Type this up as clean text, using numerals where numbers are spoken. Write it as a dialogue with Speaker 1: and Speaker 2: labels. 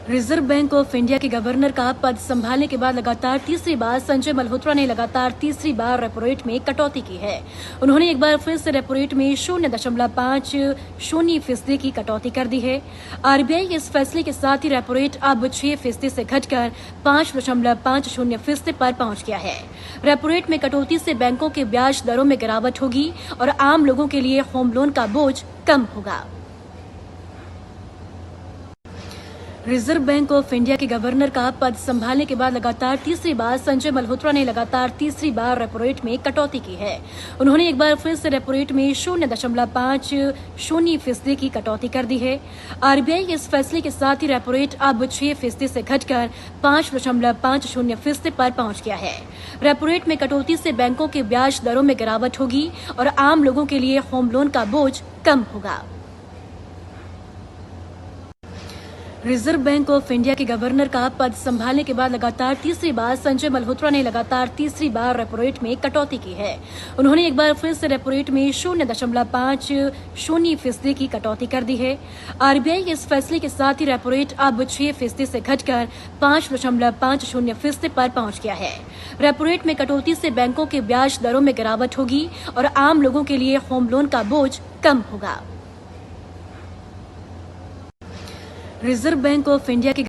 Speaker 1: Reserve bank of India के governor का पद संभालने के बाद लगातार तीसरी बार संजय मल्होत्रा ने लगातार तीसरी बार रेपो रेट में कटौती की है। उन्होंने एक बार फिर से रेपो रेट में 0.50% की कटौती कर दी है। आरबीआई के इस फैसले के साथ ही रेपो रेट अब 6% से घटकर 5.50% पर पहुंच गया है। रेपो रेट में कटौती से बैंकों के ब्याज दरों में गिरावट होगी और आम लोगों के लिए होम लोन का बोझ कम होगा। रिजर्व बैंक ऑफ इंडिया के गवर्नर का पद संभालने के बाद लगातार तीसरी बार संजय मल्होत्रा ने लगातार तीसरी बार रेपो रेट में कटौती की है। उन्होंने एक बार फिर से रेपो रेट में 0.50% की कटौती कर दी है। आरबीआई के इस फैसले के साथ ही रेपो रेट अब 6% से घटकर 5.50% पर पहुंच गया है। रेपो रेट में कटौती से बैंकों के ब्याज दरों में गिरावट होगी और आम लोगों के लिए होम लोन का बोझ कम होगा। रिजर्व बैंक ऑफ इंडिया के गवर्नर का पद संभालने के बाद लगातार तीसरी बार संजय मल्होत्रा ने लगातार तीसरी बार रेपो रेट में कटौती की है। उन्होंने एक बार फिर से रेपो रेट में 0.50% की कटौती कर दी है। आरबीआई के इस फैसले के साथ ही रेपो रेट अब 6% से घटकर 5.50% पर पहुंच गया है। रेपो रेट में कटौती से बैंकों के ब्याज दरों में गिरावट होगी और आम लोगों के लिए होम लोन का बोझ कम होगा। रिजर्व बैंक ऑफ इंडिया के